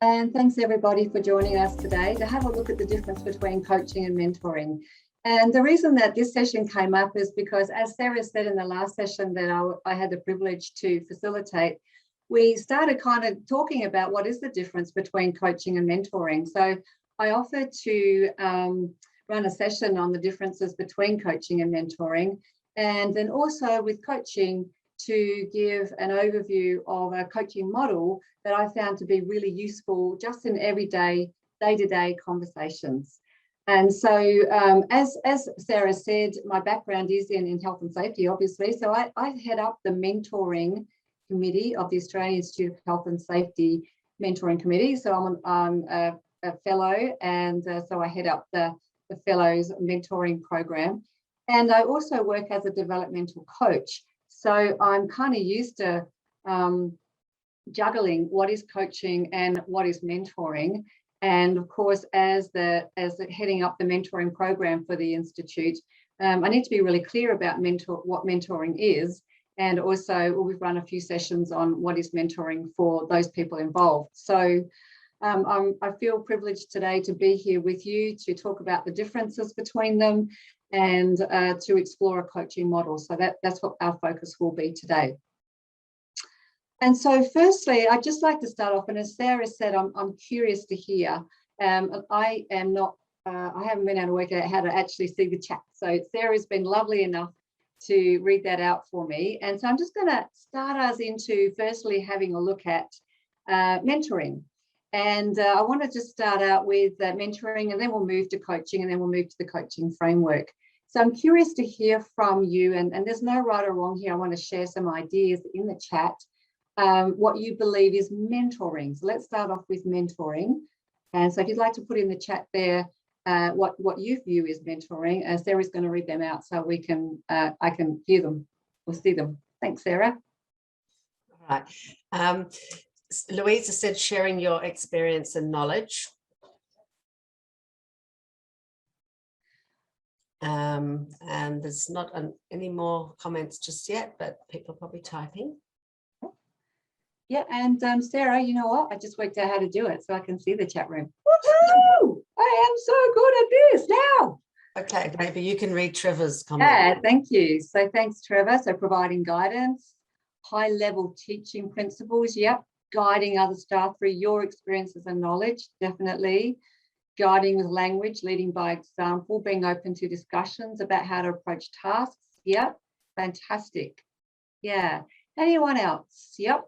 And thanks everybody for joining us today to have a look at the difference between coaching and mentoring. And the reason that this session came up is because, as Sarah said in the last session that I had the privilege to facilitate, we started kind of talking about what is the difference between coaching and mentoring. So I offered to run a session on the differences between coaching and mentoring, and then also with coaching to give an overview of a coaching model that I found to be really useful just in everyday, day-to-day conversations. And so as Sarah said, my background is in health and safety, obviously. So I head up the mentoring committee of the Australian Institute of Health and Safety Mentoring Committee. So I'm a fellow, and so I head up the fellows mentoring program. And I also work as a developmental coach. So I'm kind of used to juggling what is coaching and what is mentoring. And of course, as heading up the mentoring program for the Institute, I need to be really clear about what mentoring is. And also we've run a few sessions on what is mentoring for those people involved. So I feel privileged today to be here with you to talk about the differences between them and to explore a coaching model. So that's what our focus will be today. And so firstly, I'd just like to start off, and as Sarah said, I'm curious to hear. I haven't been able to work out how to actually see the chat. So Sarah's been lovely enough to read that out for me. And so I'm just going to start us into firstly having a look at mentoring. And I want to just start out with mentoring, and then we'll move to coaching, and then we'll move to the coaching framework. So I'm curious to hear from you, and there's no right or wrong here. I want to share some ideas in the chat, what you believe is mentoring. So let's start off with mentoring. And so if you'd like to put in the chat there what you view is mentoring, Sarah's going to read them out so we can I can hear them or see them. Thanks, Sarah. All right. Louisa said sharing your experience and knowledge. And there's not any more comments just yet, but people are probably typing. Yeah, and Sarah, you know what? I just worked out how to do it so I can see the chat room. Woohoo! I am so good at this now. Okay, maybe you can read Trevor's comment. Yeah, thank you. So thanks, Trevor. So providing guidance, high-level teaching principles. Yep. Guiding other staff through your experiences and knowledge, definitely. Guiding with language, leading by example, being open to discussions about how to approach tasks. Yep, fantastic. Yeah. Anyone else? Yep.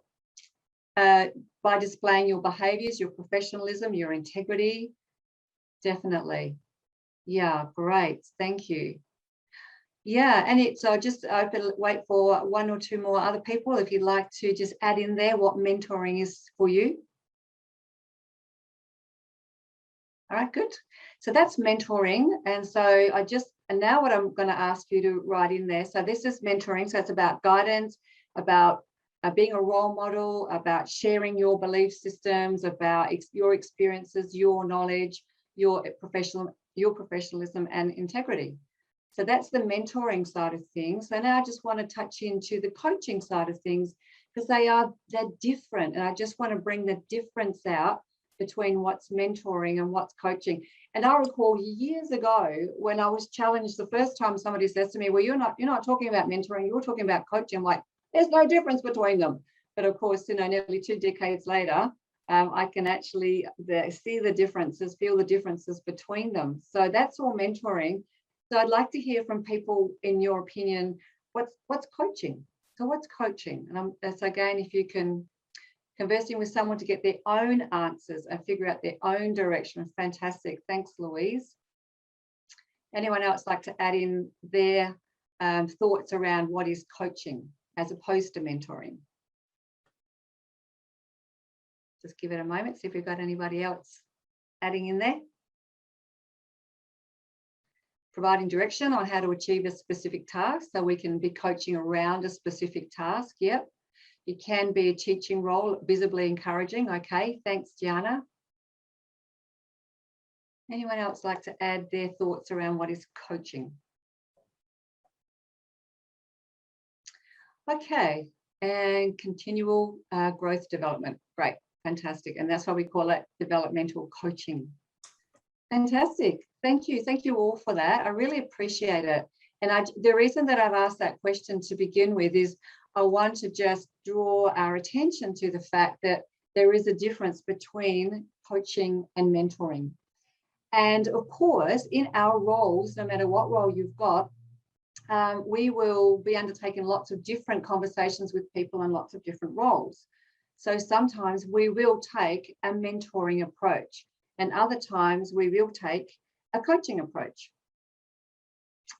By displaying your behaviours, your professionalism, your integrity. Definitely. Yeah, great. Thank you. Yeah, and it's just wait for one or two more other people if you'd like to just add in there what mentoring is for you. All right, good. So that's mentoring. And so now what I'm going to ask you to write in there. So this is mentoring. So it's about guidance, about being a role model, about sharing your belief systems, about your experiences, your knowledge, your professionalism and integrity. So that's the mentoring side of things. So now I just want to touch into the coaching side of things because they're different. And I just want to bring the difference out between what's mentoring and what's coaching. And I recall years ago when I was challenged the first time somebody says to me, well, you're not talking about mentoring, you're talking about coaching. I'm like, there's no difference between them. But of course, nearly 2 decades later, I can actually see the differences, feel the differences between them. So that's all mentoring. So I'd like to hear from people, in your opinion, what's coaching? So what's coaching? And so again, if you can conversing with someone to get their own answers and figure out their own direction. Fantastic. Thanks, Louise. Anyone else like to add in their thoughts around what is coaching as opposed to mentoring? Just give it a moment, see if we've got anybody else adding in there. Providing direction on how to achieve a specific task, so we can be coaching around a specific task. Yep. It can be a teaching role, visibly encouraging. Okay, thanks, Gianna. Anyone else like to add their thoughts around what is coaching? Okay, and continual growth development. Great. fantastic. And that's why we call it developmental coaching. Fantastic. Thank you. Thank you all for that. I really appreciate it. And the reason that I've asked that question to begin with is I want to just draw our attention to the fact that there is a difference between coaching and mentoring. And of course, in our roles, no matter what role you've got, we will be undertaking lots of different conversations with people in lots of different roles. So sometimes we will take a mentoring approach, and other times we will take a coaching approach.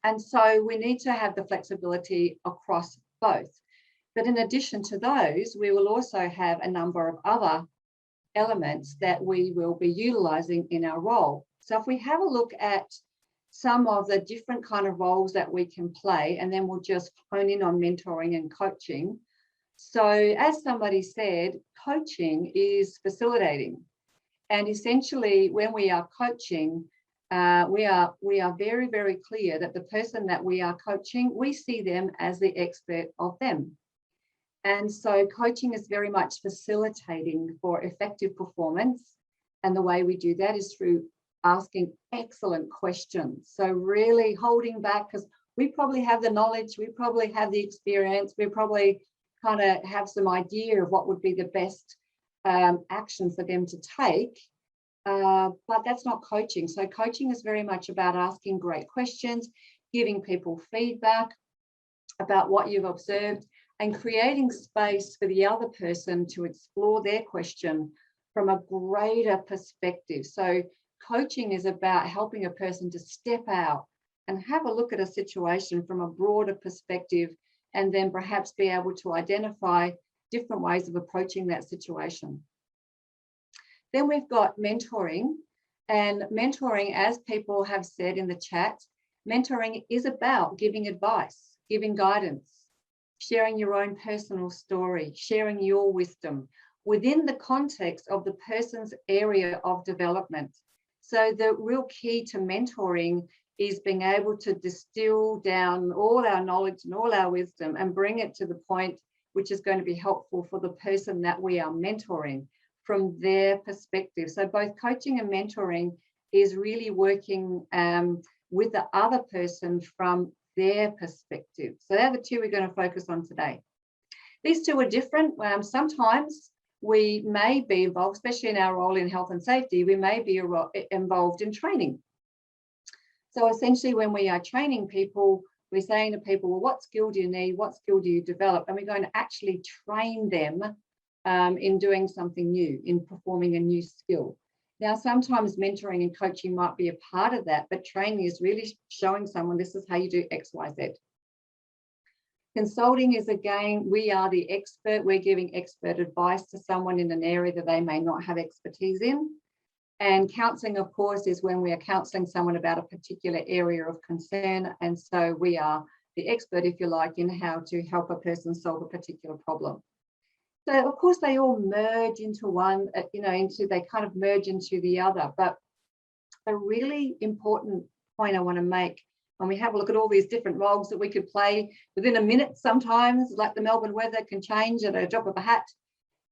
And so we need to have the flexibility across both. But in addition to those, we will also have a number of other elements that we will be utilizing in our role. So if we have a look at some of the different kind of roles that we can play, and then we'll just hone in on mentoring and coaching. So as somebody said, coaching is facilitating. And essentially when we are coaching, we are very, very clear that the person that we are coaching, we see them as the expert of them. And so coaching is very much facilitating for effective performance. And the way we do that is through asking excellent questions. So really holding back, because we probably have the knowledge, we probably have the experience, we probably kind of have some idea of what would be the best action for them to take. But that's not coaching. So coaching is very much about asking great questions, giving people feedback about what you've observed, and creating space for the other person to explore their question from a greater perspective. So coaching is about helping a person to step out and have a look at a situation from a broader perspective, and then perhaps be able to identify different ways of approaching that situation. Then we've got mentoring, and mentoring, as people have said in the chat, mentoring is about giving advice, giving guidance, sharing your own personal story, sharing your wisdom within the context of the person's area of development. So the real key to mentoring is being able to distill down all our knowledge and all our wisdom and bring it to the point which is going to be helpful for the person that we are mentoring from their perspective. So both coaching and mentoring is really working with the other person from their perspective. So they're the two we're going to focus on today. These two are different. Sometimes we may be involved, especially in our role in health and safety, we may be involved in training. So essentially when we are training people, we're saying to people, well, what skill do you need? What skill do you develop? And we're going to actually train them in doing something new, in performing a new skill. Now, sometimes mentoring and coaching might be a part of that, but training is really showing someone this is how you do X, Y, Z. Consulting is, again, we are the expert. We're giving expert advice to someone in an area that they may not have expertise in. And counselling, of course, is when we are counselling someone about a particular area of concern. And so we are the expert, if you like, in how to help a person solve a particular problem. So, of course, they all merge into one, they kind of merge into the other. But a really important point I want to make when we have a look at all these different roles that we could play within a minute sometimes, like the Melbourne weather can change at a drop of a hat,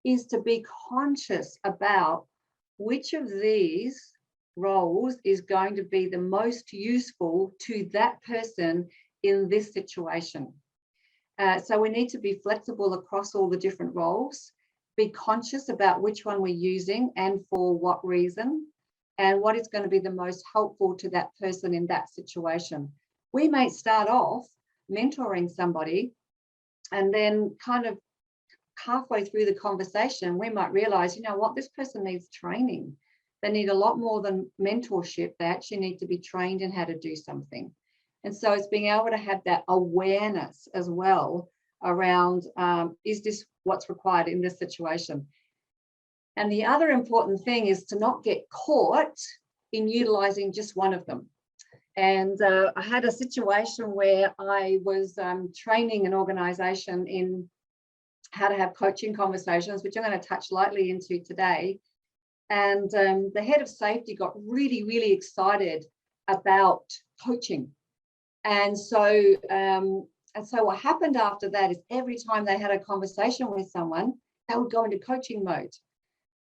is to be conscious about which of these roles is going to be the most useful to that person in this situation. So we need to be flexible across all the different roles, be conscious about which one we're using and for what reason, and what is going to be the most helpful to that person in that situation. We may start off mentoring somebody, and then kind of halfway through the conversation, we might realize, you know what, this person needs training. They need a lot more than mentorship. They actually need to be trained in how to do something. And so it's being able to have that awareness as well around, is this what's required in this situation? And the other important thing is to not get caught in utilizing just one of them. And I had a situation where I was training an organization in how to have coaching conversations, which I'm going to touch lightly into today. And the head of safety got really, really excited about coaching. And so what happened after that is every time they had a conversation with someone, they would go into coaching mode.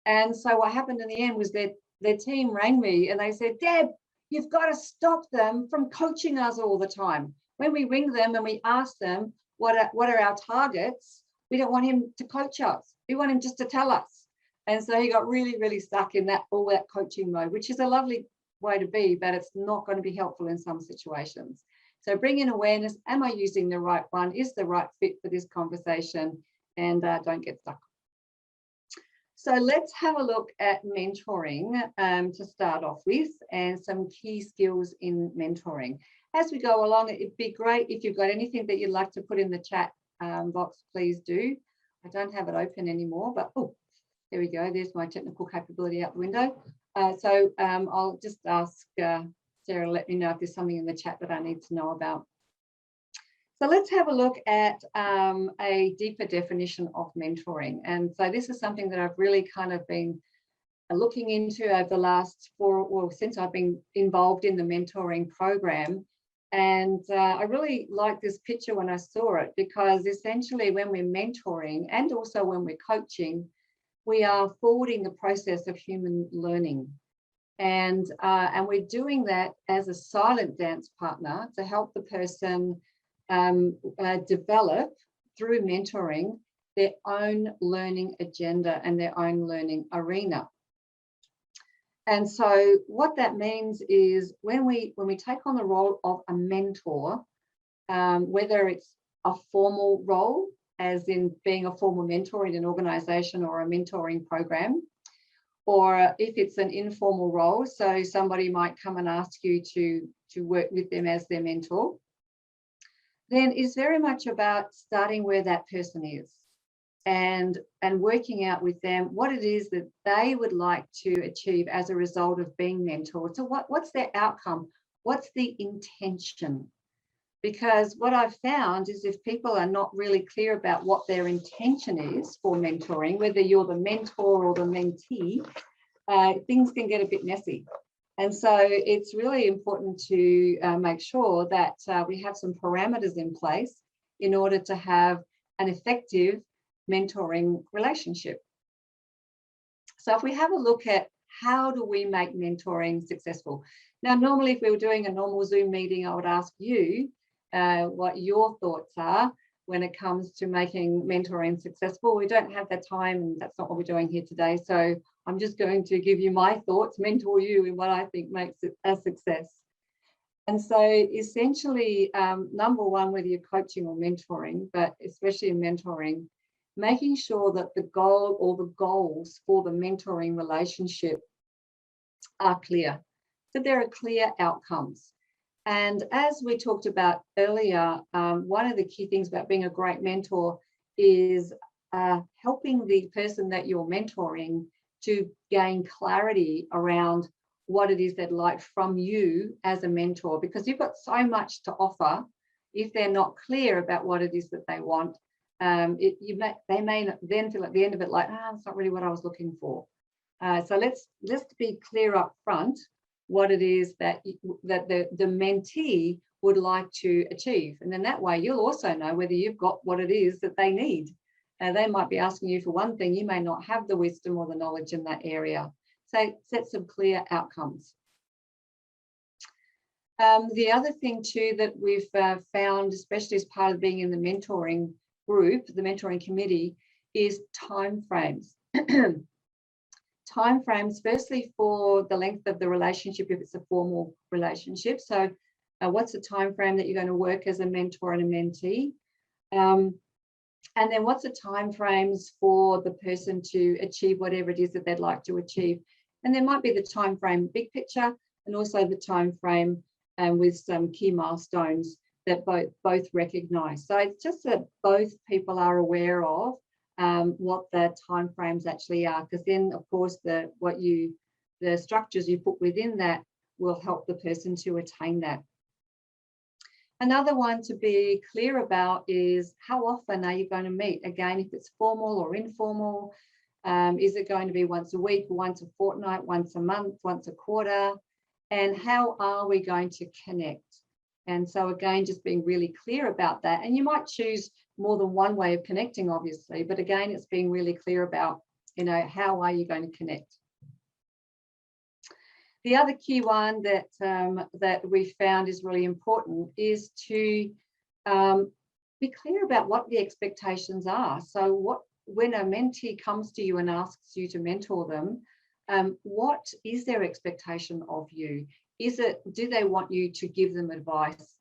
And so what happened in the end was that their team rang me and they said, Deb, you've got to stop them from coaching us all the time. When we ring them and we ask them what are our targets, we don't want him to coach us. We want him just to tell us. And so he got really, really stuck in all that coaching mode, which is a lovely way to be, but it's not going to be helpful in some situations. So bring in awareness. Am I using the right one? Is the right fit for this conversation? And don't get stuck. So let's have a look at mentoring to start off with, and some key skills in mentoring. As we go along, it'd be great if you've got anything that you'd like to put in the chat box, please do. I don't have it open anymore, but oh, there we go. There's my technical capability out the window. So I'll just ask Sarah to let me know if there's something in the chat that I need to know about. So let's have a look at a deeper definition of mentoring. And so this is something that I've really kind of been looking into over the last since I've been involved in the mentoring program. And I really liked this picture when I saw it, because essentially when we're mentoring and also when we're coaching, we are forwarding the process of human learning. And we're doing that as a silent dance partner to help the person develop through mentoring their own learning agenda and their own learning arena. And so what that means is when we take on the role of a mentor, whether it's a formal role, as in being a formal mentor in an organization or a mentoring program, or if it's an informal role, so somebody might come and ask you to work with them as their mentor, then it's very much about starting where that person is and working out with them what it is that they would like to achieve as a result of being mentored. So what's their outcome? What's the intention? Because what I've found is if people are not really clear about what their intention is for mentoring, whether you're the mentor or the mentee, things can get a bit messy. And so it's really important to make sure that we have some parameters in place in order to have an effective mentoring relationship. So if we have a look at how do we make mentoring successful? Now, normally if we were doing a normal Zoom meeting, I would ask you what your thoughts are when it comes to making mentoring successful. We don't have that time, and that's not what we're doing here today. So I'm just going to give you my thoughts, mentor you in what I think makes it a success. And so essentially, number one, whether you're coaching or mentoring, but especially in mentoring, making sure that the goal or the goals for the mentoring relationship are clear, that there are clear outcomes. And as we talked about earlier, one of the key things about being a great mentor is helping the person that you're mentoring to gain clarity around what it is they'd like from you as a mentor, because you've got so much to offer. If they're not clear about what it is that they want, they may then feel at the end of it like, that's not really what I was looking for. So let's be clear up front what it is that the mentee would like to achieve. And then that way you'll also know whether you've got what it is that they need. They might be asking you for one thing, you may not have the wisdom or the knowledge in that area. So set some clear outcomes. The other thing too that we've found, especially as part of being in the mentoring group, the mentoring committee, is timeframes. Timeframes, firstly, for the length of the relationship, if it's a formal relationship. So what's the time frame that you're going to work as a mentor and a mentee? And then what's the time frames for the person to achieve whatever it is that they'd like to achieve? And there might be the time frame big picture, and also the time frame with some key milestones that both recognize. So it's just that both people are aware of what the timeframes actually are, because then of course the structures you put within that will help the person to attain that. Another one to be clear about is how often are you going to meet? Again, if it's formal or informal, is it going to be once a week, once a fortnight, once a month, once a quarter? And how are we going to connect? And so again, just being really clear about that. And you might choose more than one way of connecting, obviously, but again, it's being really clear about You know, how are you going to connect? The other key one that that we found is really important is to be clear about what the expectations are. So when a mentee comes to you and asks you to mentor them, what is their expectation of you? Do they want you to give them advice,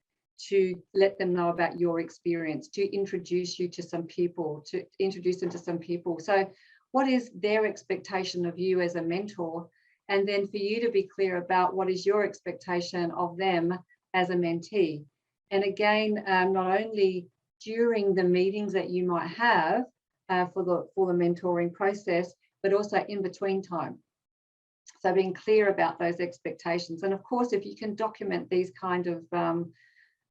to let them know about your experience, to introduce you to some people, to introduce them to some people? So what is their expectation of you as a mentor? And then for you to be clear about what is your expectation of them as a mentee. And again, not only during the meetings that you might have for the mentoring process, but also in between time. So being clear about those expectations. And of course, if you can document these kind of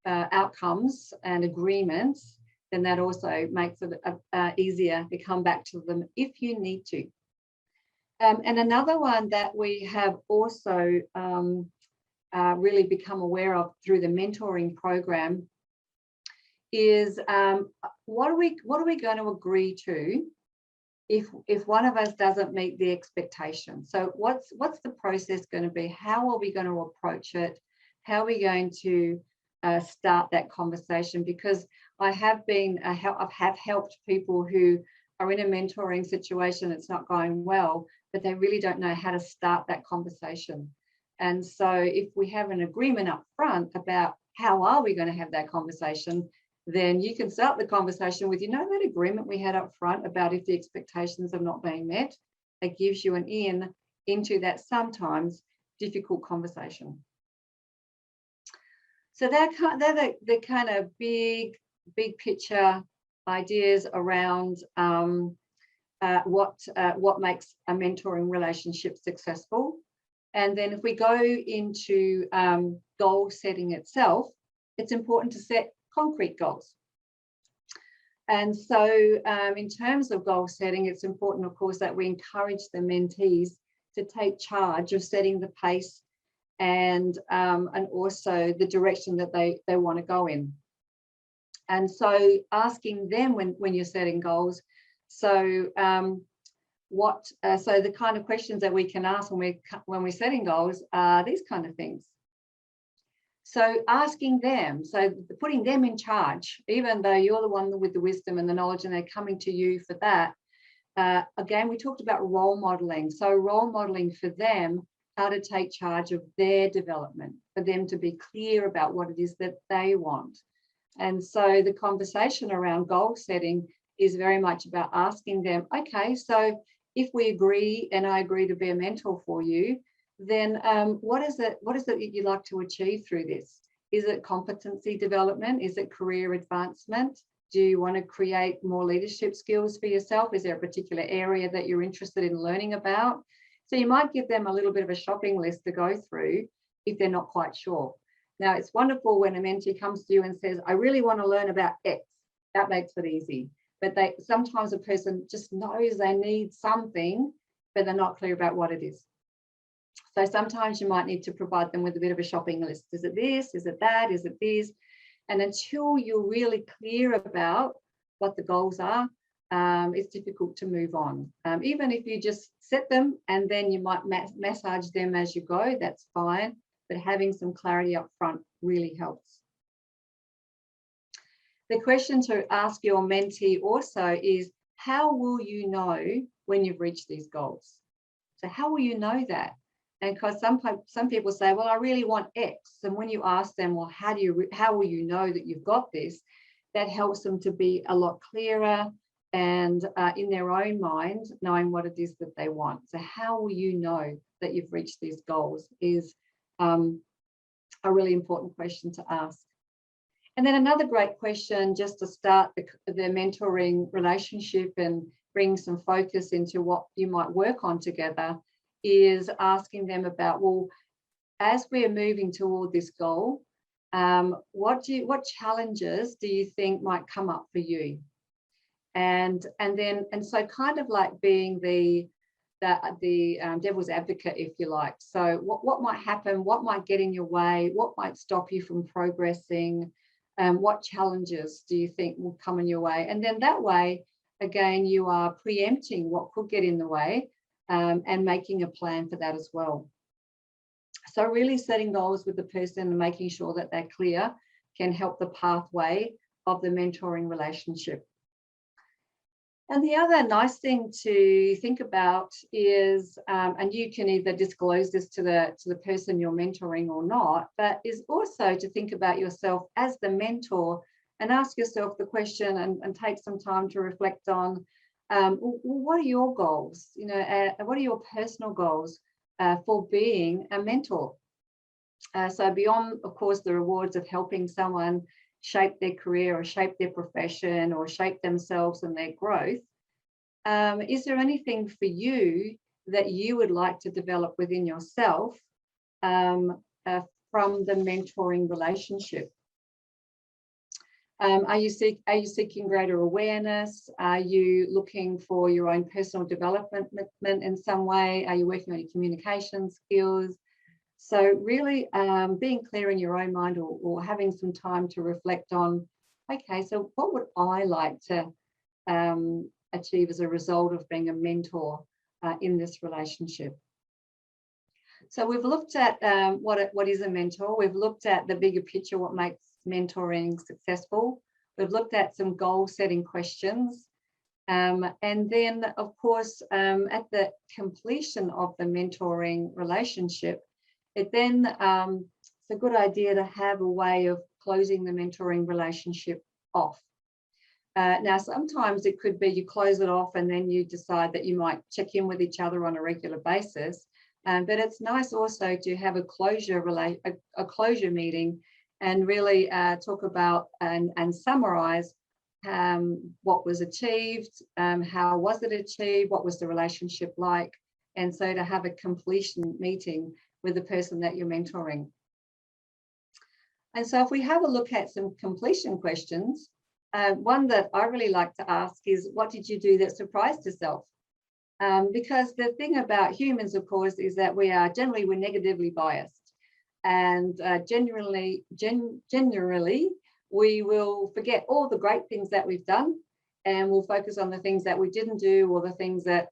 outcomes and agreements, then that also makes it easier to come back to them if you need to. And another one that we have also really become aware of through the mentoring program is what are we going to agree to if one of us doesn't meet the expectation? So what's the process going to be? How are we going to approach it? How are we going to start that conversation? Because I have helped people who are in a mentoring situation that's not going well, but they really don't know how to start that conversation. And so if we have an agreement up front about how are we going to have that conversation, then you can start the conversation with, you know, that agreement we had up front about if the expectations are not being met, it gives you an in into that sometimes difficult conversation. So they're the kind of big picture ideas around what makes a mentoring relationship successful. And then if we go into goal setting itself, it's important to set concrete goals. And so in terms of goal setting, it's important, of course, that we encourage the mentees to take charge of setting the pace and also the direction that they want to go in. And so asking them when you're setting goals, so so the kind of questions that we can ask when we're setting goals are these kind of things. So asking them, so putting them in charge, even though you're the one with the wisdom and the knowledge and they're coming to you for that. Again, we talked about role modeling. So role modeling for them, how to take charge of their development, for them to be clear about what it is that they want. And so the conversation around goal setting is very much about asking them, okay, so if we agree and I agree to be a mentor for you, then what is it that you'd like to achieve through this? Is it competency development? Is it career advancement? Do you want to create more leadership skills for yourself? Is there a particular area that you're interested in learning about? So you might give them a little bit of a shopping list to go through if they're not quite sure. Now, it's wonderful when a mentee comes to you and says, I really want to learn about X. That makes it easy. But sometimes a person just knows they need something, but they're not clear about what it is. So sometimes you might need to provide them with a bit of a shopping list. Is it this? Is it that? Is it this? And until you're really clear about what the goals are, it's difficult to move on. Even if you just set them and then you might massage them as you go, that's fine. But having some clarity up front really helps. The question to ask your mentee also is, how will you know when you've reached these goals? So how will you know that? And because some people say, well, I really want X. And when you ask them, well, how will you know that you've got this? That helps them to be a lot clearer and in their own mind, knowing what it is that they want. So how will you know that you've reached these goals is a really important question to ask. And then another great question just to start the mentoring relationship and bring some focus into what you might work on together is asking them about, well, as we're moving toward this goal, what challenges do you think might come up for you? And so kind of like being the devil's advocate, if you like. So what might happen? What might get in your way? What might stop you from progressing? What challenges do you think will come in your way? And then that way, again, you are preempting what could get in the way and making a plan for that as well. So really setting goals with the person and making sure that they're clear can help the pathway of the mentoring relationship. And the other nice thing to think about is, and you can either disclose this to the person you're mentoring or not, but is also to think about yourself as the mentor and ask yourself the question and take some time to reflect on, what are your goals? You know, what are your personal goals for being a mentor? So beyond, of course, the rewards of helping someone shape their career or shape their profession or shape themselves and their growth, is there anything for you that you would like to develop within yourself from the mentoring relationship? Are you seeking greater awareness? Are you looking for your own personal development in some way? Are you working on your communication skills? So really being clear in your own mind or having some time to reflect on, okay, so what would I like to achieve as a result of being a mentor in this relationship? So we've looked at what is a mentor. We've looked at the bigger picture, what makes mentoring successful. We've looked at some goal setting questions. And then, of course, at the completion of the mentoring relationship, it's a good idea to have a way of closing the mentoring relationship off. Now, sometimes it could be you close it off and then you decide that you might check in with each other on a regular basis. But it's nice also to have a closure meeting and really talk about and summarize what was achieved, how was it achieved, what was the relationship like, and so to have a completion meeting with the person that you're mentoring. And so if we have a look at some completion questions, one that I really like to ask is, what did you do that surprised yourself? Because the thing about humans, of course, is that we're negatively biased, and generally we will forget all the great things that we've done, and we'll focus on the things that we didn't do or the things that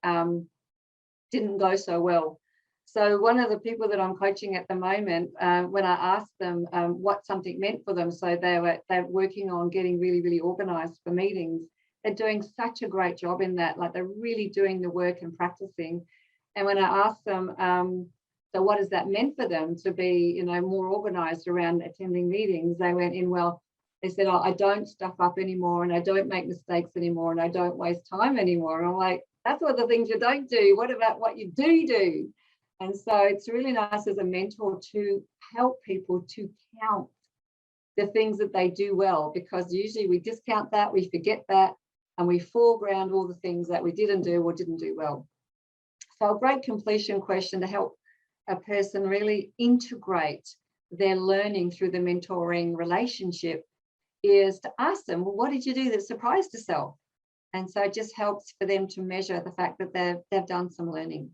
didn't go so well. So one of the people that I'm coaching at the moment, when I asked them what something meant for them, so they're working on getting really, really organized for meetings. They're doing such a great job in that, like they're really doing the work and practicing. And when I asked them, so what has that meant for them to be, you know, more organized around attending meetings? They went in, well, they said, oh, I don't stuff up anymore, and I don't make mistakes anymore, and I don't waste time anymore. And I'm like, that's what the things you don't do. What about what you do? And so it's really nice as a mentor to help people to count the things that they do well, because usually we discount that, we forget that, and we foreground all the things that we didn't do or didn't do well. So a great completion question to help a person really integrate their learning through the mentoring relationship is to ask them, well, what did you do that surprised yourself? And so it just helps for them to measure the fact that they've done some learning.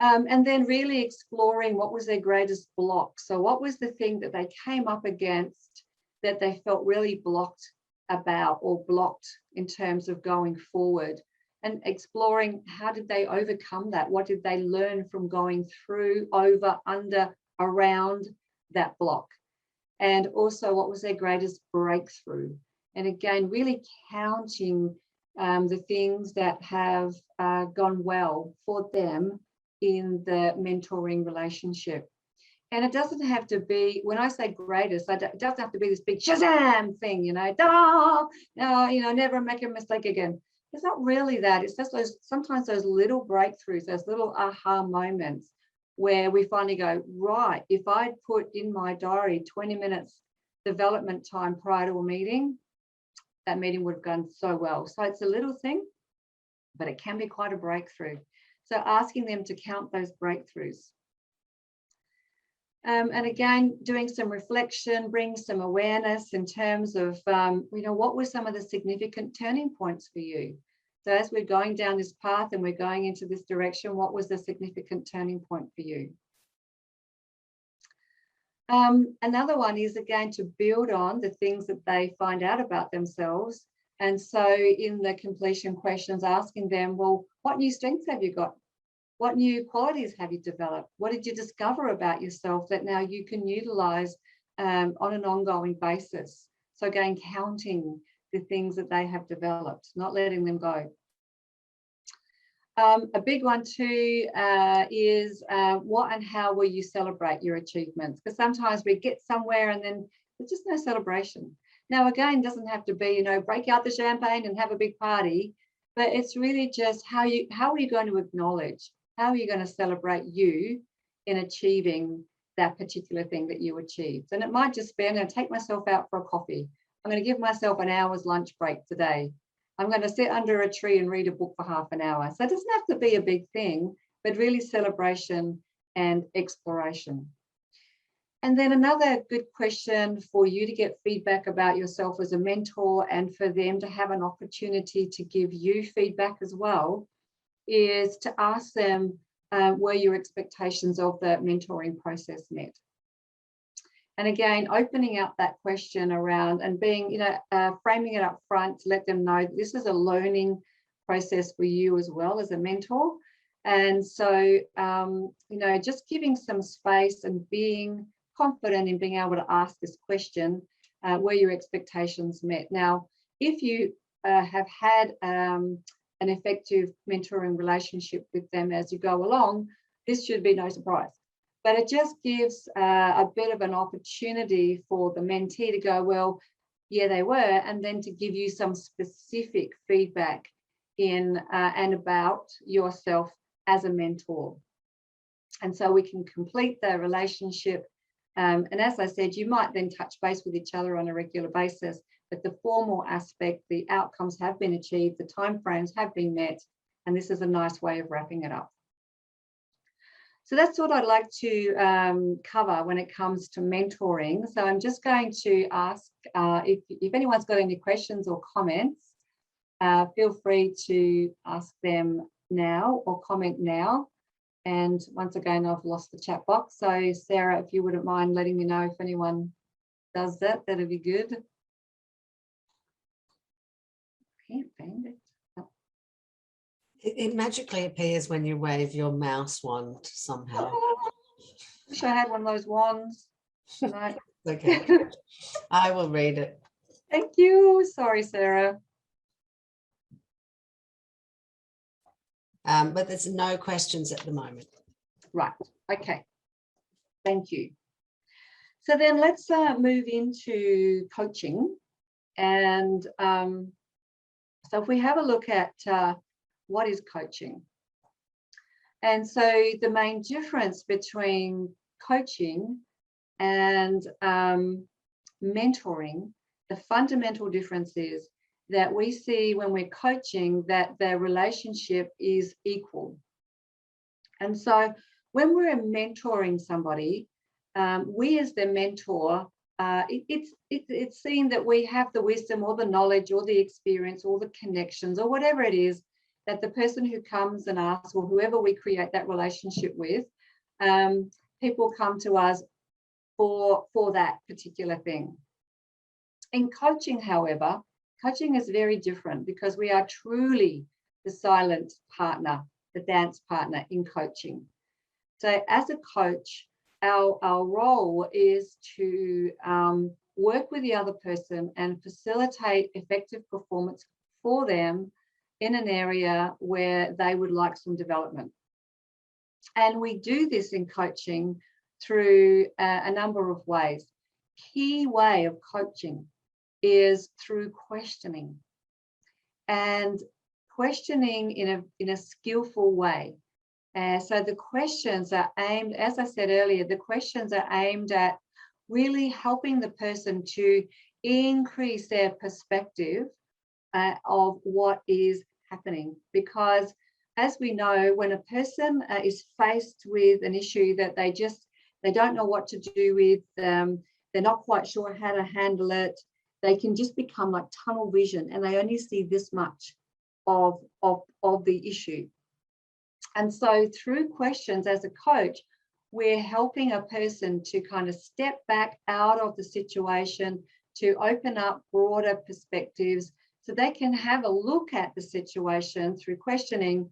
And then really exploring what was their greatest block. So what was the thing that they came up against that they felt really blocked about or blocked in terms of going forward, and exploring how did they overcome that? What did they learn from going through, over, under, around that block? And also what was their greatest breakthrough? And again, really counting the things that have gone well for them in the mentoring relationship. And it doesn't have to be, when I say greatest, it doesn't have to be this big shazam thing, you know, no, you know, never make a mistake again. It's not really that. It's just sometimes those little breakthroughs, those little aha moments where we finally go, right, if I'd put in my diary 20 minutes development time prior to a meeting, that meeting would have gone so well. So it's a little thing, but it can be quite a breakthrough. So asking them to count those breakthroughs. And again, doing some reflection, bring some awareness in terms of, you know, what were some of the significant turning points for you? So as we're going down this path and we're going into this direction, what was the significant turning point for you? Another one is, again, to build on the things that they find out about themselves And so in the completion questions, asking them, well, what new strengths have you got? What new qualities have you developed? What did you discover about yourself that now you can utilize on an ongoing basis? So again, counting the things that they have developed, not letting them go. A big one too is what and how will you celebrate your achievements? Because sometimes we get somewhere and then there's just no celebration. Now, again, doesn't have to be, you know, break out the champagne and have a big party, but it's really just how are you going to acknowledge, how are you going to celebrate you in achieving that particular thing that you achieved? And it might just be, I'm going to take myself out for a coffee. I'm going to give myself an hour's lunch break today. I'm going to sit under a tree and read a book for half an hour. So it doesn't have to be a big thing, but really celebration and exploration. And then another good question for you to get feedback about yourself as a mentor and for them to have an opportunity to give you feedback as well is to ask them, were your expectations of the mentoring process met? And again, opening up that question around and being, you know, framing it up front to let them know that this is a learning process for you as well as a mentor. And so, you know, just giving some space and being confident in being able to ask this question, were your expectations met? Now, if you have had an effective mentoring relationship with them as you go along, this should be no surprise. But it just gives a bit of an opportunity for the mentee to go, well, yeah, they were, and then to give you some specific feedback in and about yourself as a mentor. And so we can complete the relationship. And as I said, you might then touch base with each other on a regular basis, but the formal aspect, the outcomes have been achieved, the timeframes have been met, and this is a nice way of wrapping it up. So that's what I'd like to cover when it comes to mentoring. So I'm just going to ask if anyone's got any questions or comments, feel free to ask them now or comment now. And once again, I've lost the chat box. So Sarah, if you wouldn't mind letting me know if anyone does that, that'd be good. Can't find it. Oh. It magically appears when you wave your mouse wand somehow. Oh, wish I had one of those wands. No. Okay, I will read it. Thank you. Sorry, Sarah. But there's no questions at the moment. Right. Okay. Thank you. So then let's move into coaching. And so if we have a look at what is coaching. And so the main difference between coaching and mentoring, the fundamental difference is that we see when we're coaching that the relationship is equal. And so when we're mentoring somebody, we as the mentor, it's seen that we have the wisdom or the knowledge or the experience or the connections or whatever it is that the person who comes and asks, or whoever we create that relationship with, people come to us for that particular thing. In coaching, however, coaching is very different because we are truly the silent partner, the dance partner in coaching. So as a coach, our role is to work with the other person and facilitate effective performance for them in an area where they would like some development. And we do this in coaching through a number of ways. Key way of coaching is through questioning, and questioning in a skillful way. So the questions are aimed, as I said earlier, the questions are aimed at really helping the person to increase their perspective of what is happening. Because as we know, when a person is faced with an issue that they don't know what to do with, they're not quite sure how to handle it, they can just become like tunnel vision and they only see this much of the issue. And so through questions as a coach, we're helping a person to kind of step back out of the situation, to open up broader perspectives, so they can have a look at the situation through questioning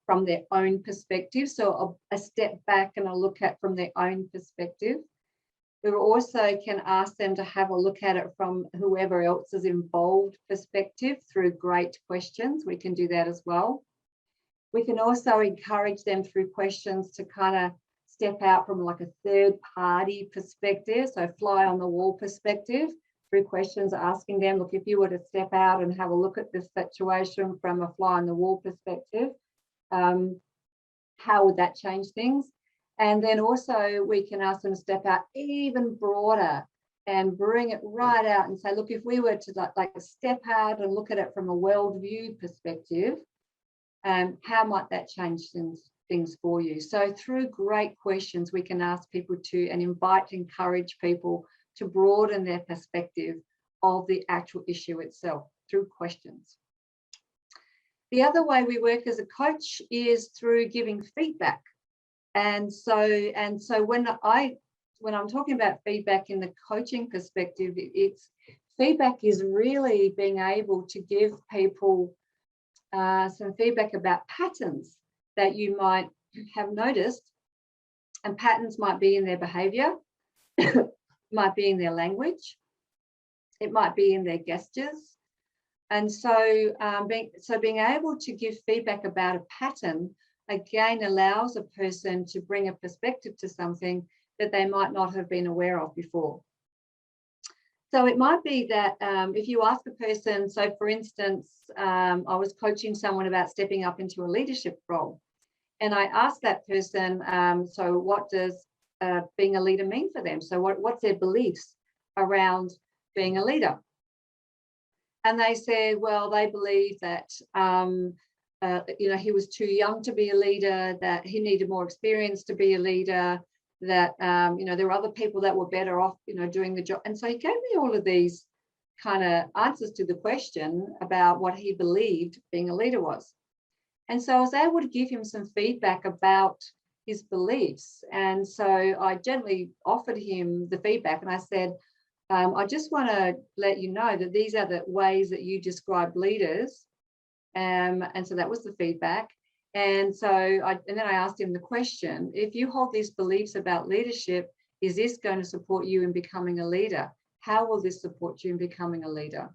from their own perspective. So a step back and a look at from their own perspective. We also can ask them to have a look at it from whoever else is involved perspective through great questions. We can do that as well. We can also encourage them through questions to kind of step out from like a third party perspective, so fly on the wall perspective, through questions asking them, look, if you were to step out and have a look at this situation from a fly on the wall perspective, how would that change things? And then also we can ask them to step out even broader and bring it right out and say, look, if we were to like step out and look at it from a worldview perspective, how might that change things for you? So through great questions, we can ask people to and encourage people to broaden their perspective of the actual issue itself through questions. The other way we work as a coach is through giving feedback. And so when I'm talking about feedback in the coaching perspective, feedback is really being able to give people some feedback about patterns that you might have noticed, and patterns might be in their behavior, might be in their language, it might be in their gestures. And so being able to give feedback about a pattern again allows a person to bring a perspective to something that they might not have been aware of before. So it might be that if you ask a person, so for instance, I was coaching someone about stepping up into a leadership role. And I asked that person, so what does being a leader mean for them? So what's their beliefs around being a leader? And they said, well, they believe that, he was too young to be a leader, that he needed more experience to be a leader, that, there were other people that were better off, doing the job. And so he gave me all of these kind of answers to the question about what he believed being a leader was. And so I was able to give him some feedback about his beliefs. And so I gently offered him the feedback and I said, I just want to let you know that these are the ways that you describe leaders. And so that was the feedback. And so then I asked him the question, if you hold these beliefs about leadership, is this going to support you in becoming a leader? How will this support you in becoming a leader?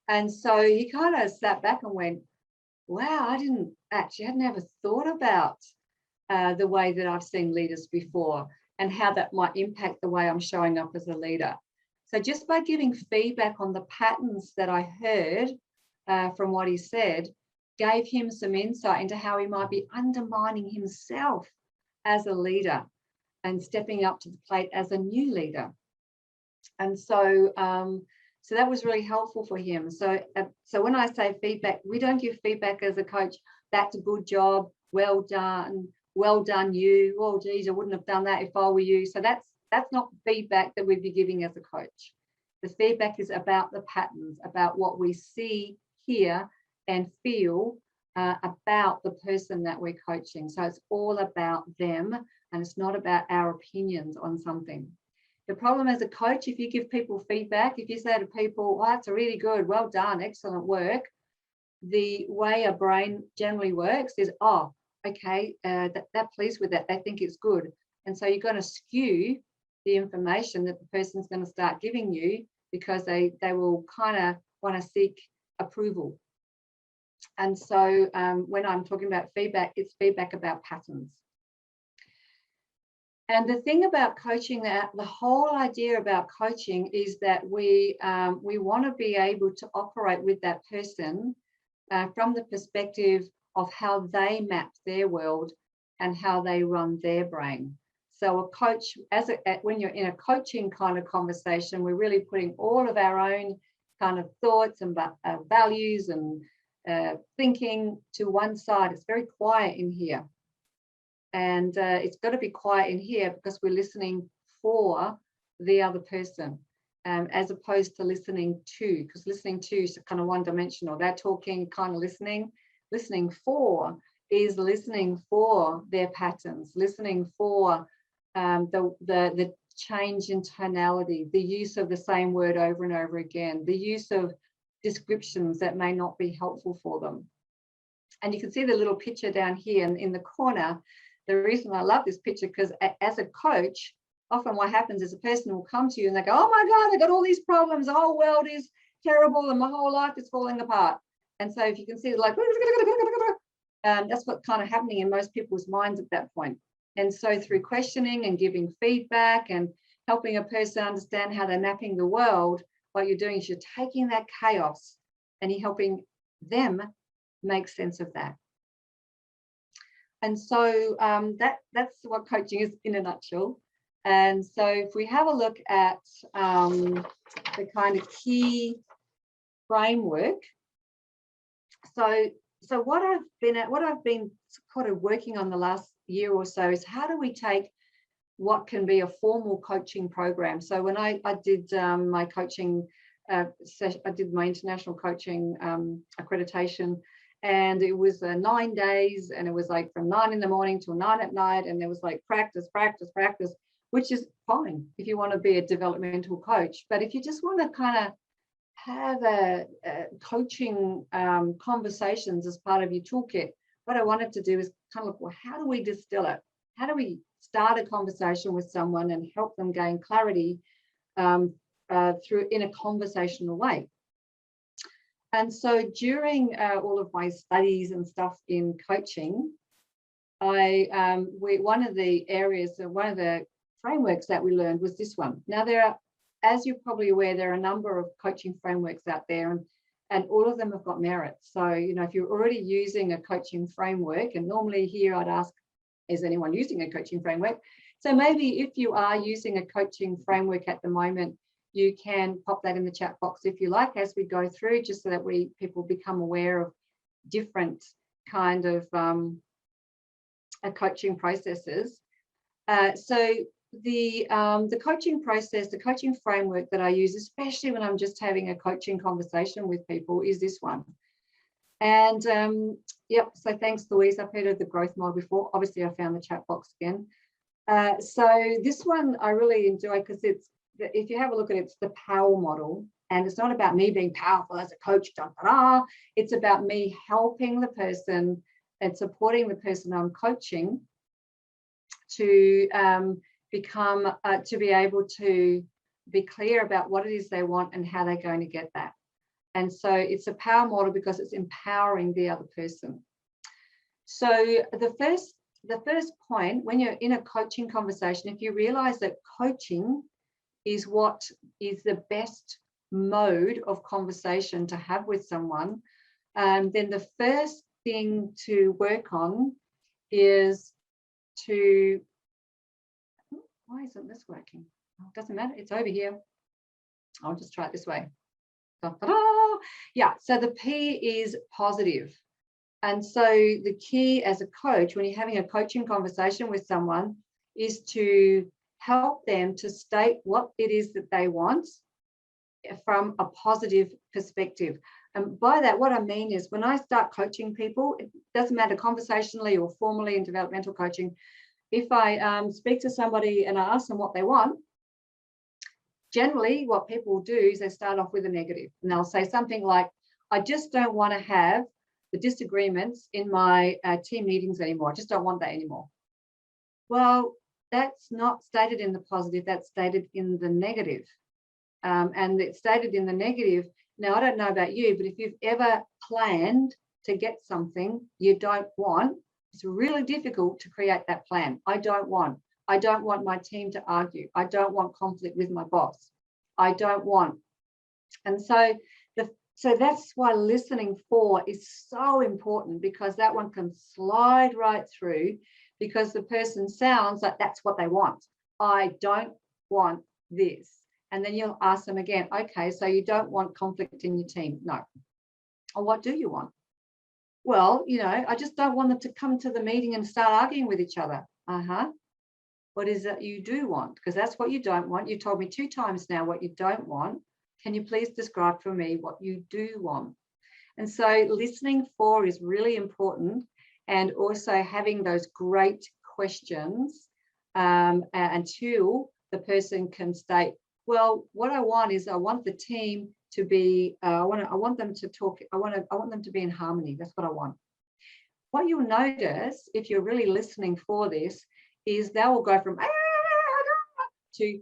And so he kind of sat back and went, wow, I hadn't ever thought about the way that I've seen leaders before and how that might impact the way I'm showing up as a leader. So just by giving feedback on the patterns that I heard from what he said, gave him some insight into how he might be undermining himself as a leader and stepping up to the plate as a new leader. And so that was really helpful for him. So when I say feedback, we don't give feedback as a coach, that's a good job, well done you, oh geez, I wouldn't have done that if I were you. So that's not feedback that we'd be giving as a coach. The feedback is about the patterns, about what we see, hear and feel about the person that we're coaching. So it's all about them and it's not about our opinions on something. The problem as a coach, if you give people feedback, if you say to people, well, that's really good, well done, excellent work, the way a brain generally works is, oh, okay, they're pleased with that, they think it's good. And so you're going to skew the information that the person's going to start giving you because they will kind of want to seek approval. And so when I'm talking about feedback, it's feedback about patterns. And the thing about coaching, that the whole idea about coaching is that we want to be able to operate with that person from the perspective of how they map their world and how they run their brain. So a coach, when you're in a coaching kind of conversation, we're really putting all of our own kind of thoughts and values and thinking to one side. It's very quiet in here. And it's got to be quiet in here because we're listening for the other person as opposed to listening to, because listening to is kind of one-dimensional. They're talking, kind of listening. Listening for is listening for their patterns, listening for the change in tonality, the use of the same word over and over again, the use of descriptions that may not be helpful for them. And you can see the little picture down here in the corner. The reason I love this picture, because as a coach, often what happens is a person will come to you and they go, oh my God, I got all these problems. The whole world is terrible and my whole life is falling apart. And so if you can see, like, that's what's kind of happening in most people's minds at that point. And so through questioning and giving feedback and helping a person understand how they're mapping the world, what you're doing is you're taking that chaos and you're helping them make sense of that. And so that's what coaching is in a nutshell. And so if we have a look at the kind of key framework, so what I've been kind of working on the last year or so is how do we take what can be a formal coaching program. So when I did my coaching session, I did my international coaching accreditation, and it was 9 days, and it was like from 9 in the morning till 9 at night, and there was like practice, which is fine if you want to be a developmental coach. But if you just want to kind of have a coaching conversations as part of your toolkit, what I wanted to do is kind of look, well, how do we distill it? How do we start a conversation with someone and help them gain clarity through in a conversational way? And so during all of my studies and stuff in coaching, one of the frameworks that we learned was this one. Now there are, as you're probably aware, there are a number of coaching frameworks out there, and all of them have got merit. So, you know, if you're already using a coaching framework, and normally here I'd ask, is anyone using a coaching framework? So maybe if you are using a coaching framework at the moment, you can pop that in the chat box if you like as we go through, just so that people become aware of different kind of coaching processes. So the coaching process, the coaching framework that I use, especially when I'm just having a coaching conversation with people, is this one. And yep, so thanks, Louise. I've heard of the growth model before. Obviously, I found the chat box again. So this one I really enjoy because if you have a look at it, it's the power model. And it's not about me being powerful as a coach, it's about me helping the person and supporting the person I'm coaching to be able to be clear about what it is they want and how they're going to get that. And so it's a power model because it's empowering the other person. So the first point, when you're in a coaching conversation, if you realize that coaching is what is the best mode of conversation to have with someone, then the first thing to work on is to, why isn't this working? Oh, it doesn't matter, it's over here. I'll just try it this way. Yeah, so the P is positive. And so the key as a coach, when you're having a coaching conversation with someone, is to help them to state what it is that they want from a positive perspective. And by that, what I mean is when I start coaching people, it doesn't matter conversationally or formally in developmental coaching, if I speak to somebody and I ask them what they want, generally what people will do is they start off with a negative, and they'll say something like, I just don't want to have the disagreements in my team meetings anymore. I just don't want that anymore. Well, that's not stated in the positive, that's stated in the negative. And it's stated in the negative. Now, I don't know about you, but if you've ever planned to get something you don't want, it's really difficult to create that plan. I don't want my team to argue. I don't want conflict with my boss. I don't want. And so that's why listening for is so important, because that one can slide right through, because the person sounds like that's what they want. I don't want this. And then you'll ask them again, okay, so you don't want conflict in your team? No. Or what do you want? Well, you know, I just don't want them to come to the meeting and start arguing with each other. What is it you do want? Because that's what you don't want. You told me 2 times now what you don't want. Can you please describe for me what you do want? And so listening for is really important, and also having those great questions until the person can state, well, what I want is I want the team to be, I want them to talk, I want them to be in harmony. That's what I want. What you'll notice if you're really listening for this is they will go from to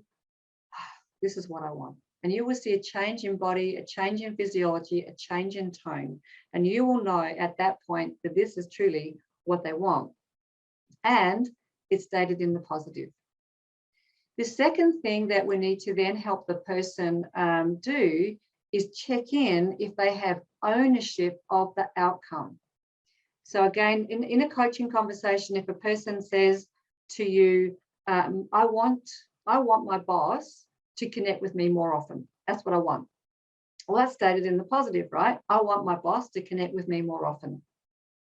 this is what I want. And you will see a change in body, a change in physiology, a change in tone. And you will know at that point that this is truly what they want. And it's stated in the positive. The second thing that we need to then help the person do is check in if they have ownership of the outcome. So again, in a coaching conversation, if a person says to you, I want my boss to connect with me more often. That's what I want. Well, that's stated in the positive, right? I want my boss to connect with me more often.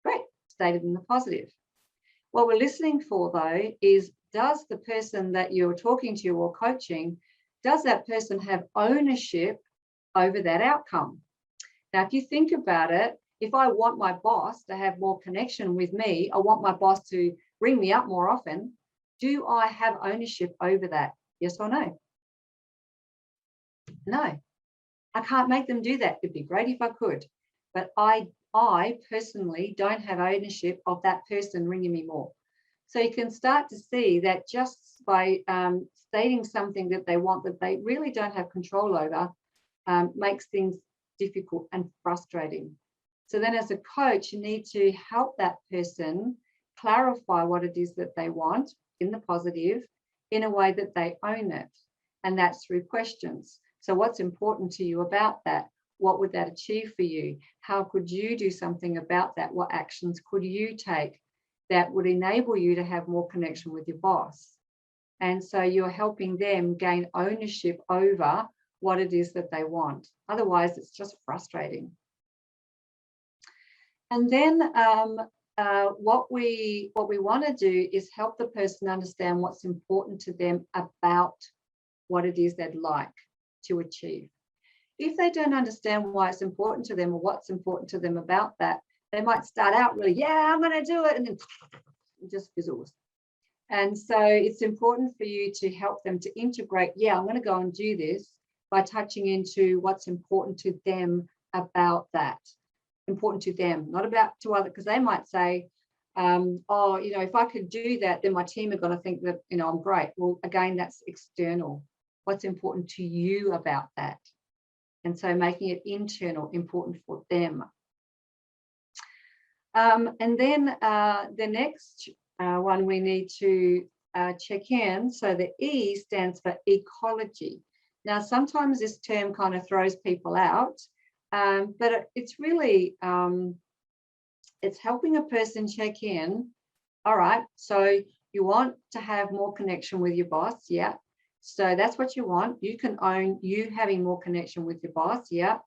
Great, stated in the positive. What we're listening for, though, is does the person that you're talking to or coaching, does that person have ownership over that outcome? Now, if you think about it, if I want my boss to have more connection with me, I want my boss to ring me up more often, do I have ownership over that? Yes or no? No, I can't make them do that. It'd be great if I could, but I personally don't have ownership of that person ringing me more. So you can start to see that just by stating something that they want that they really don't have control over makes things difficult and frustrating. So then as a coach, you need to help that person clarify what it is that they want in the positive in a way that they own it. And that's through questions. So what's important to you about that? What would that achieve for you? How could you do something about that? What actions could you take that would enable you to have more connection with your boss? And so you're helping them gain ownership over what it is that they want. Otherwise, it's just frustrating. And then what we want to do is help the person understand what's important to them about what it is they'd like to achieve. If they don't understand why it's important to them or what's important to them about that, they might start out really, yeah, I'm going to do it, and then it just fizzles. And so it's important for you to help them to integrate, yeah, I'm going to go and do this by touching into what's important to them about that. Important to them, not about to others, because they might say, oh, you know, if I could do that, then my team are going to think that, you know, I'm great. Well, again, that's external. What's important to you about that? And so making it internal, important for them. And then the next one we need to check in. So the E stands for ecology. Now, sometimes this term kind of throws people out, but it's really, it's helping a person check in. All right, so you want to have more connection with your boss, yeah. So that's what you want. You can own you having more connection with your boss, yeah.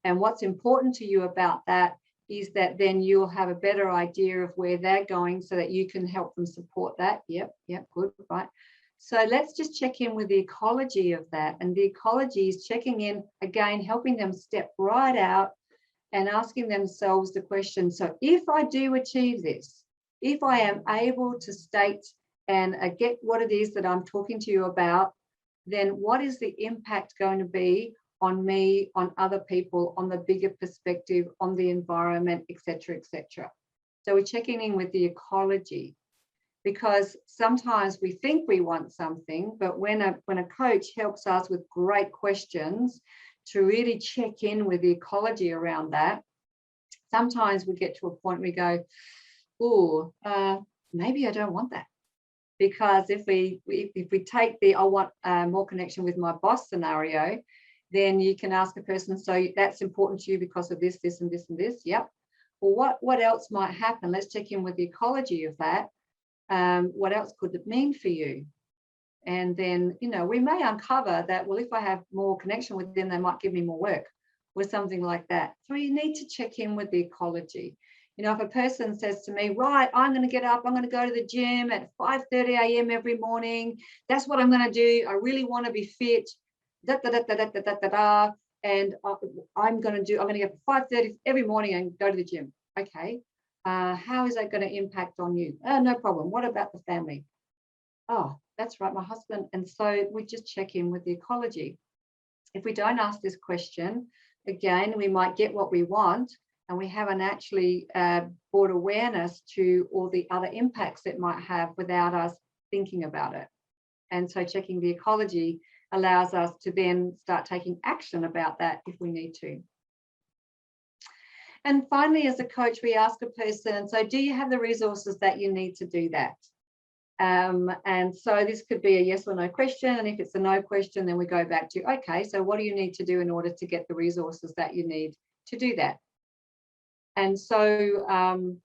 And what's important to you about that is that then you'll have a better idea of where they're going so that you can help them support that. Yep, good, right. So let's just check in with the ecology of that. And the ecology is checking in, again, helping them step right out and asking themselves the question, so if I do achieve this, if I am able to state and get what it is that I'm talking to you about, then what is the impact going to be on me, on other people, on the bigger perspective, on the environment, etc., etc. So we're checking in with the ecology, because sometimes we think we want something, but when a coach helps us with great questions to really check in with the ecology around that, sometimes we get to a point where we go, oh, maybe I don't want that. Because if we take the I want more connection with my boss scenario, then you can ask a person, so that's important to you because of this, this, and this, and this. Yep. Well, what else might happen? Let's check in with the ecology of that. What else could it mean for you? And then, you know, we may uncover that, well, if I have more connection with them, they might give me more work or something like that. So you need to check in with the ecology. You know, if a person says to me, right, I'm going to get up, I'm going to go to the gym at 5:30 a.m. every morning. That's what I'm going to do. I really want to be fit. And I'm going to get up at 5:30 every morning and go to the gym. Okay. How is that going to impact on you? No problem. What about the family? Oh, that's right, my husband. And so we just check in with the ecology. If we don't ask this question, again, we might get what we want, and we haven't actually brought awareness to all the other impacts it might have without us thinking about it. And so checking the ecology allows us to then start taking action about that if we need to. And finally, as a coach, we ask a person, so do you have the resources that you need to do that? And so this could be a yes or no question. And if it's a no question, then we go back to, okay, so what do you need to do in order to get the resources that you need to do that? And so I'm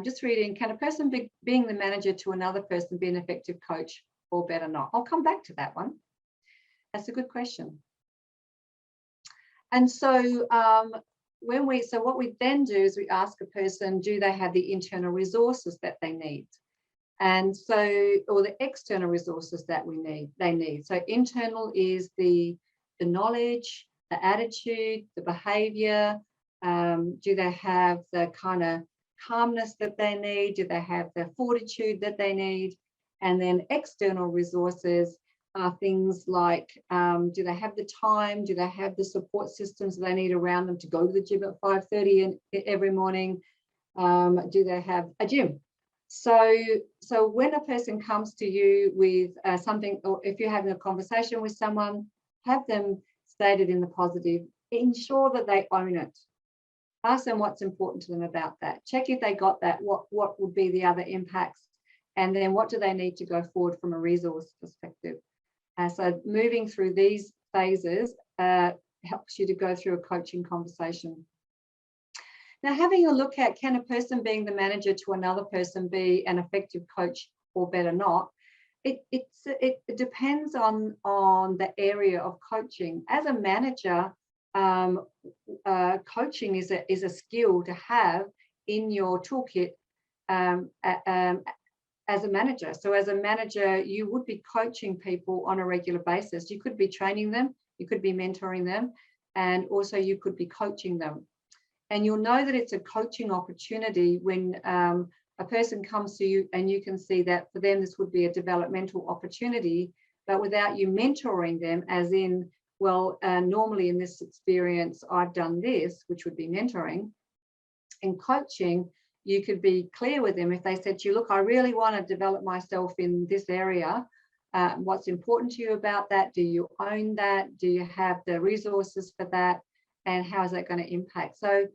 just reading, can a person being the manager to another person be an effective coach or better not? I'll come back to that one. That's a good question. And so what we then do is we ask a person, do they have the internal resources that they need? And so, or the external resources that they need. So internal is the knowledge, the attitude, the behavior. Do they have the kind of calmness that they need? Do they have the fortitude that they need? And then external resources are things like, do they have the time? Do they have the support systems that they need around them to go to the gym at 5:30 every morning? Do they have a gym? So when a person comes to you with something, or if you're having a conversation with someone, have them stated in the positive. Ensure that they own it. Ask them what's important to them about that. Check if they got that, what would be the other impacts, and then what do they need to go forward from a resource perspective. So moving through these phases helps you to go through a coaching conversation. Now, having a look at, can a person being the manager to another person be an effective coach or better not? It depends on the area of coaching. As a manager, coaching is a skill to have in your toolkit as a manager. So as a manager, you would be coaching people on a regular basis. You could be training them, you could be mentoring them, and also you could be coaching them. And you'll know that it's a coaching opportunity when a person comes to you and you can see that for them, this would be a developmental opportunity, but without you mentoring them, as in, well, normally in this experience, I've done this, which would be mentoring. In coaching, you could be clear with them if they said to you, look, I really want to develop myself in this area. What's important to you about that? Do you own that? Do you have the resources for that? And how is that going to impact? So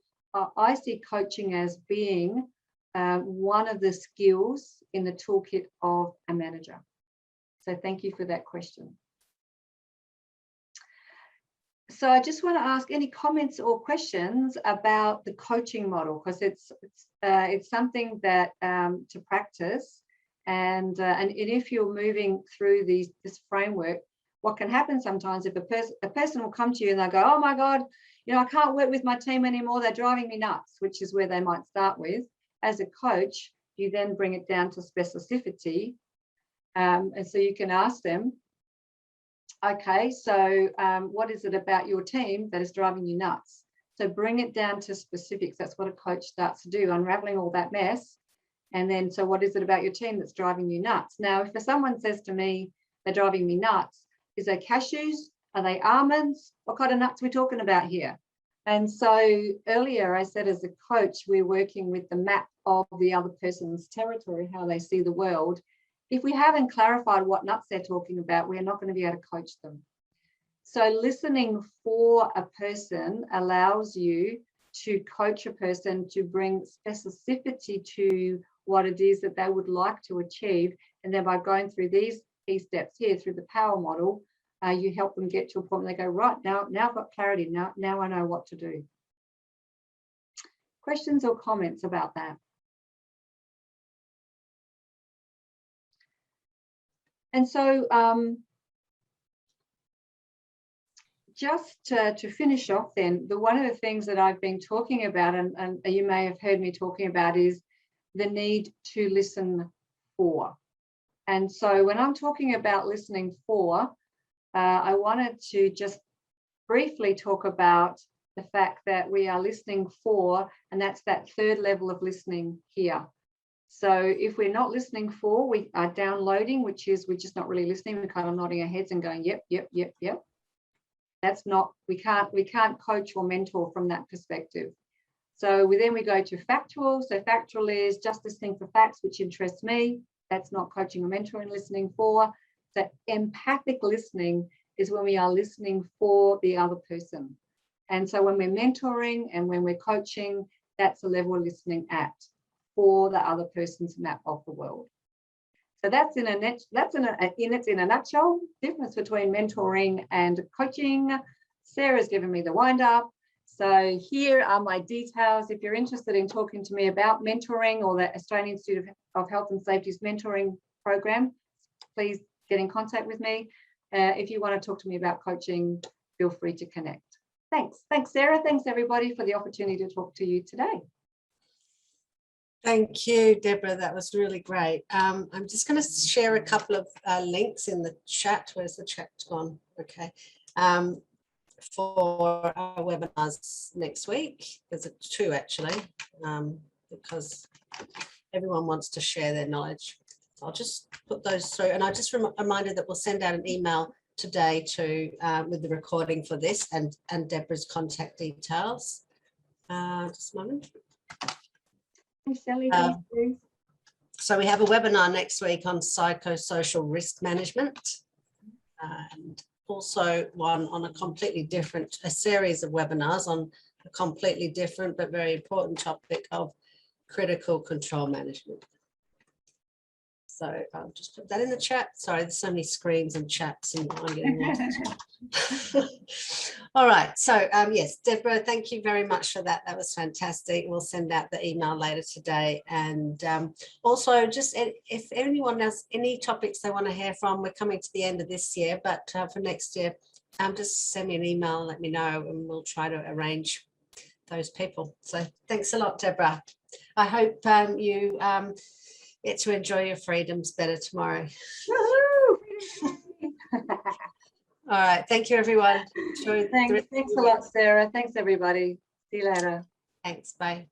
I see coaching as being one of the skills in the toolkit of a manager. So thank you for that question. So I just want to ask any comments or questions about the coaching model, because it's something that to practice, and if you're moving through this framework, what can happen sometimes if a person will come to you and they'll go, oh my God, you know, I can't work with my team anymore, they're driving me nuts, which is where they might start with. As a coach, you then bring it down to specificity, and so you can ask them, okay, so what is it about your team that is driving you nuts? So bring it down to specifics. That's what a coach starts to do, unraveling all that mess. And then, so what is it about your team that's driving you nuts? Now, if someone says to me, they're driving me nuts, is they cashews? Are they almonds? What kind of nuts are we talking about here? And so earlier I said, as a coach, we're working with the map of the other person's territory, how they see the world. If we haven't clarified what nuts they're talking about, we're not going to be able to coach them. So listening for a person allows you to coach a person to bring specificity to what it is that they would like to achieve. And then by going through these key steps here through the power model, you help them get to a point where they go, right, now I've got clarity, now I know what to do. Questions or comments about that? And so just to finish off then, one of the things that I've been talking about, and you may have heard me talking about, is the need to listen for. And so when I'm talking about listening for, I wanted to just briefly talk about the fact that we are listening for, and that's that third level of listening here. So if we're not listening for, we are downloading, which is we're just not really listening. We're kind of nodding our heads and going, yep, yep, yep, yep. That's not, we can't coach or mentor from that perspective. So then we go to factual. So factual is just listening for facts, which interests me. That's not coaching or mentoring, listening for. So empathic listening is when we are listening for the other person. And so when we're mentoring and when we're coaching, that's the level of listening at for the other person's map of the world. So that's in a nutshell, difference between mentoring and coaching. Sarah's given me the wind up. So here are my details. If you're interested in talking to me about mentoring or the Australian Institute of Health and Safety's mentoring program, please get in contact with me. If you want to talk to me about coaching, feel free to connect. Thanks. Thanks, Sarah. Thanks, everybody, for the opportunity to talk to you today. Thank you, Deborah. That was really great. I'm just going to share a couple of links in the chat. Where's the chat gone? Okay. For our webinars next week. There's two actually, because everyone wants to share their knowledge. I'll just put those through, and I just reminded that we'll send out an email today to with the recording for this and Deborah's contact details. Just a moment. Thanks, Sally. So we have a webinar next week on psychosocial risk management, and also one on a series of webinars on a completely different but very important topic of critical control management. So I'll just put that in the chat. Sorry, there's so many screens and chats and I'm getting lost. All right. So yes, Deborah, thank you very much for that. That was fantastic. We'll send out the email later today. And also just if anyone has any topics they want to hear from, we're coming to the end of this year, but for next year, just send me an email and let me know and we'll try to arrange those people. So thanks a lot, Deborah. I hope you get to enjoy your freedoms better tomorrow. All right. Thank you, everyone. Thanks a lot, Sarah. Thanks, everybody. See you later. Thanks. Bye.